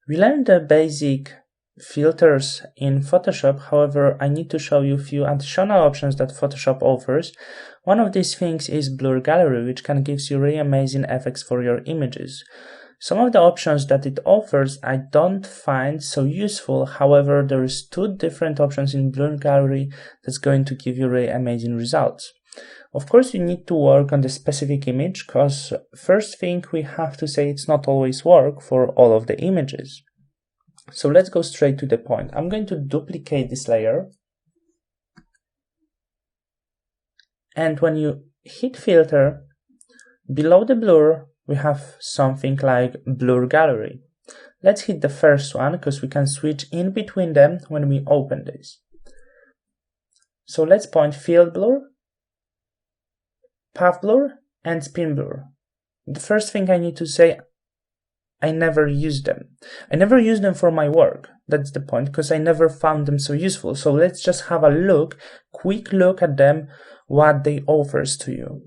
We learned the basic filters in Photoshop. However, I need to show you a few additional options that Photoshop offers. One of these things is Blur Gallery, which can give you really amazing effects for your images. Some of the options that it offers I don't find so useful. However, there is two different options in Blur Gallery that's going to give you really amazing results. Of course, you need to work on the specific image, because first thing we have to say, it's not always work for all of the images. So let's go straight to the point. I'm going to duplicate this layer. And when you hit filter, below the blur, we have something like Blur Gallery. Let's hit the first one, because we can switch in between them when we open this. So let's point field blur, path blur, and spin blur. The first thing I need to say, I never use them. I never use them for my work. That's the point, because I never found them so useful. So let's just have a quick look at them, what they offers to you.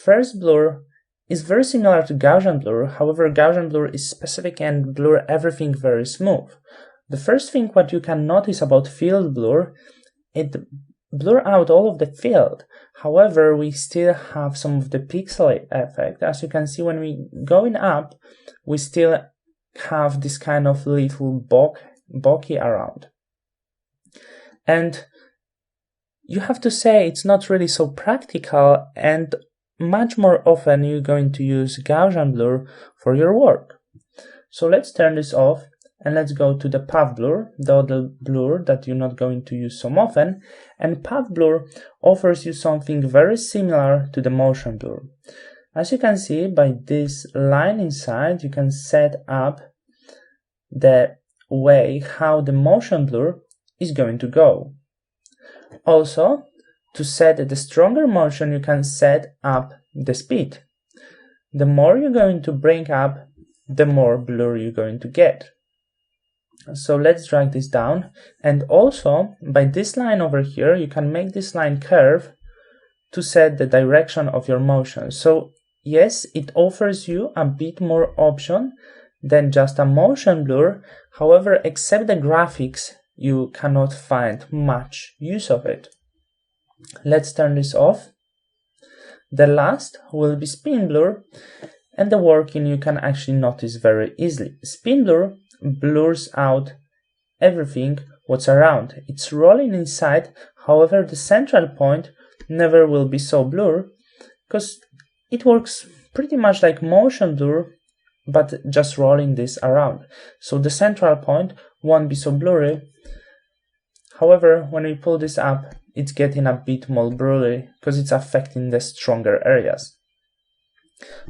First blur is very similar to Gaussian blur. However, Gaussian blur is specific and blur everything very smooth. The first thing what you can notice about field blur, it blur out all of the field. However, we still have some of the pixel effect. As you can see, when we going up, we still have this kind of little bokeh around. And you have to say it's not really so practical, and much more often you're going to use Gaussian blur for your work. So let's turn this off. And let's go to the path blur, the other blur that you're not going to use so often. And path blur offers you something very similar to the motion blur. As you can see, by this line inside, you can set up the way how the motion blur is going to go. Also, to set the stronger motion, you can set up the speed. The more you're going to bring up, the more blur you're going to get. So let's drag this down, and also by this line over here you can make this line curve to set the direction of your motion. So yes, it offers you a bit more option than just a motion blur. However, except the graphics, you cannot find much use of it. Let's turn this off. The last will be spin blur, and the working you can actually notice very easily. Spin blur blurs out everything what's around. It's rolling inside. However, the central point never will be so blurred, because it works pretty much like motion blur, but just rolling this around. So the central point won't be so blurry. However, when we pull this up, it's getting a bit more blurry because it's affecting the stronger areas.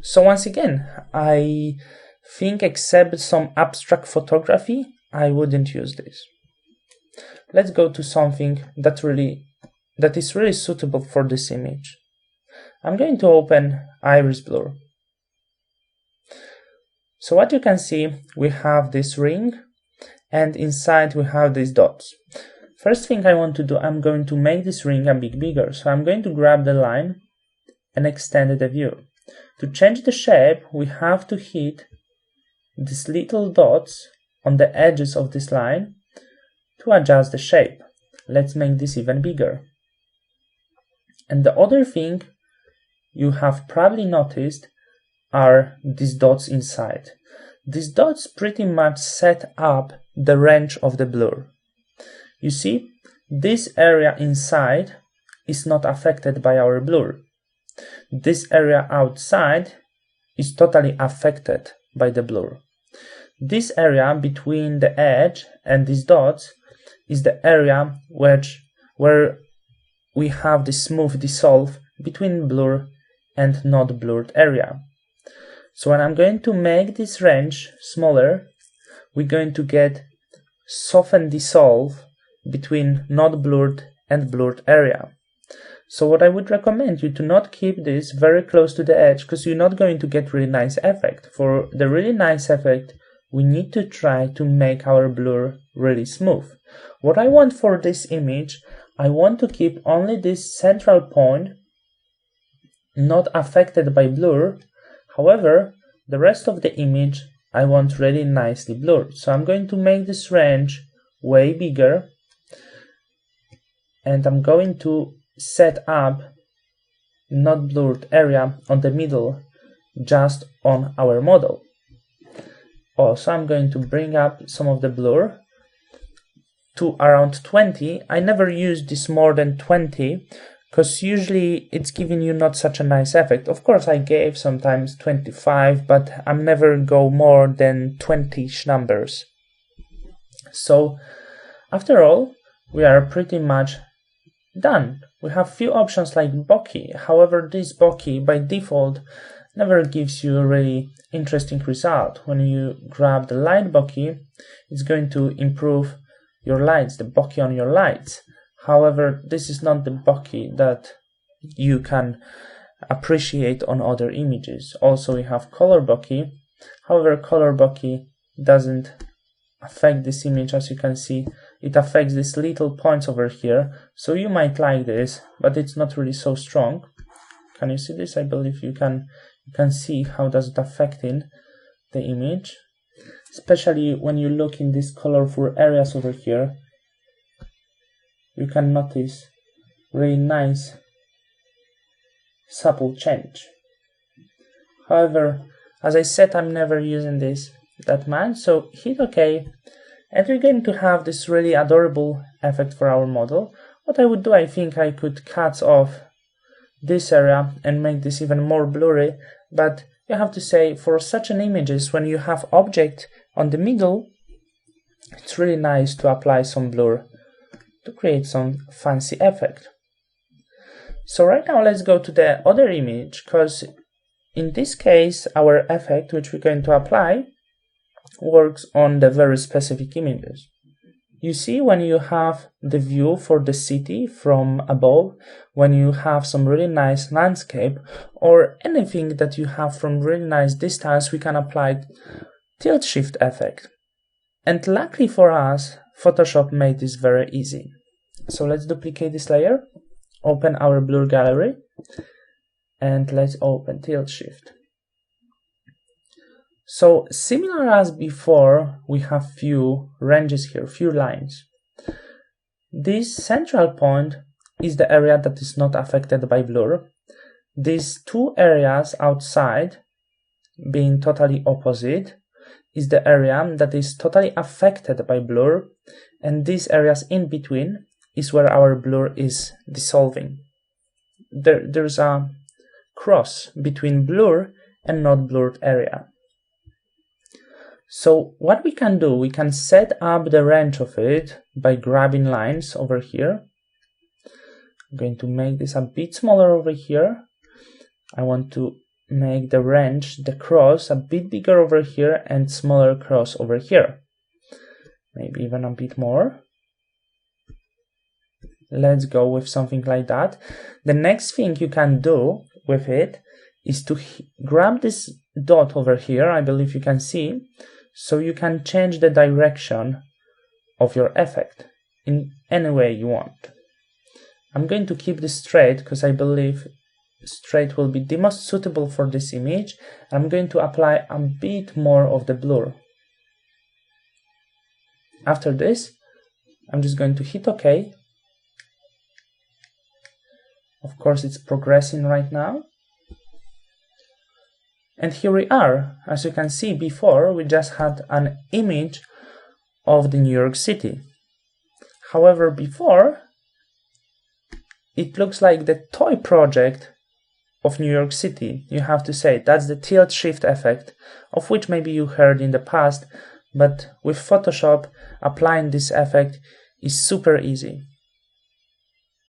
So once again, I think except some abstract photography, I wouldn't use this. Let's go to something that is really suitable for this image. I'm going to open iris blur. So what you can see, we have this ring, and inside we have these dots. First thing I want to do, I'm going to make this ring a bit bigger. So I'm going to grab the line and extend the view. To change the shape, we have to hit these little dots on the edges of this line to adjust the shape. Let's make this even bigger. And the other thing you have probably noticed are these dots inside. These dots pretty much set up the range of the blur. You see, this area inside is not affected by our blur. This area outside is totally affected by the blur. This area between the edge and these dots is the area where we have the smooth dissolve between blur and not blurred area. So when I'm going to make this range smaller, we're going to get soften dissolve between not blurred and blurred area. So what I would recommend you to not keep this very close to the edge, because you're not going to get really nice effect. For the really nice effect, we need to try to make our blur really smooth. What I want for this image, I want to keep only this central point not affected by blur. However, the rest of the image I want really nicely blurred. So I'm going to make this range way bigger, and I'm going to set up not blurred area on the middle, just on our model. Also, I'm going to bring up some of the blur to around 20. I never use this more than 20 because usually it's giving you not such a nice effect. Of course, I gave sometimes 25, but I'm never go more than 20-ish numbers. So after all, we are pretty much done. We have few options like bokeh. However, this bokeh by default never gives you a really interesting result. When you grab the light bokeh, it's going to improve your lights, the bokeh on your lights. However, this is not the bokeh that you can appreciate on other images. Also, we have color bokeh. However, color bokeh doesn't affect this image. As you can see, it affects these little points over here. So you might like this, but it's not really so strong. Can you see this? I believe you can see how does it affecting the image, especially when you look in these colorful areas over here. You can notice really nice subtle change. However, as I said, I'm never using this that much, so hit OK, and we're going to have this really adorable effect for our model. What I would do, I think I could cut off this area and make this even more blurry, but you have to say, for such an images, when you have object on the middle, it's really nice to apply some blur to create some fancy effect. So right now let's go to the other image, because in this case our effect which we're going to apply works on the very specific images. You see, when you have the view for the city from above, when you have some really nice landscape or anything that you have from really nice distance, we can apply tilt shift effect. And luckily for us, Photoshop made this very easy. So let's duplicate this layer, open our blur gallery, and let's open tilt shift. So similar as before, we have few ranges here, few lines. This central point is the area that is not affected by blur. These two areas outside, being totally opposite, is the area that is totally affected by blur, and these areas in between is where our blur is dissolving. There's a cross between blur and not blurred area. So what we can do, we can set up the range of it by grabbing lines over here. I'm going to make this a bit smaller over here. I want to make the range, the cross, a bit bigger over here and smaller cross over here. Maybe even a bit more. Let's go with something like that. The next thing you can do with it is to grab this dot over here, I believe you can see, so you can change the direction of your effect in any way you want. I'm going to keep this straight because I believe straight will be the most suitable for this image. I'm going to apply a bit more of the blur. After this, I'm just going to hit OK. Of course, it's progressing right now. And here we are. As you can see, before we just had an image of the New York City. However, before, it looks like the toy project of New York City. You have to say that's the tilt shift effect, of which maybe you heard in the past, but with Photoshop, applying this effect is super easy.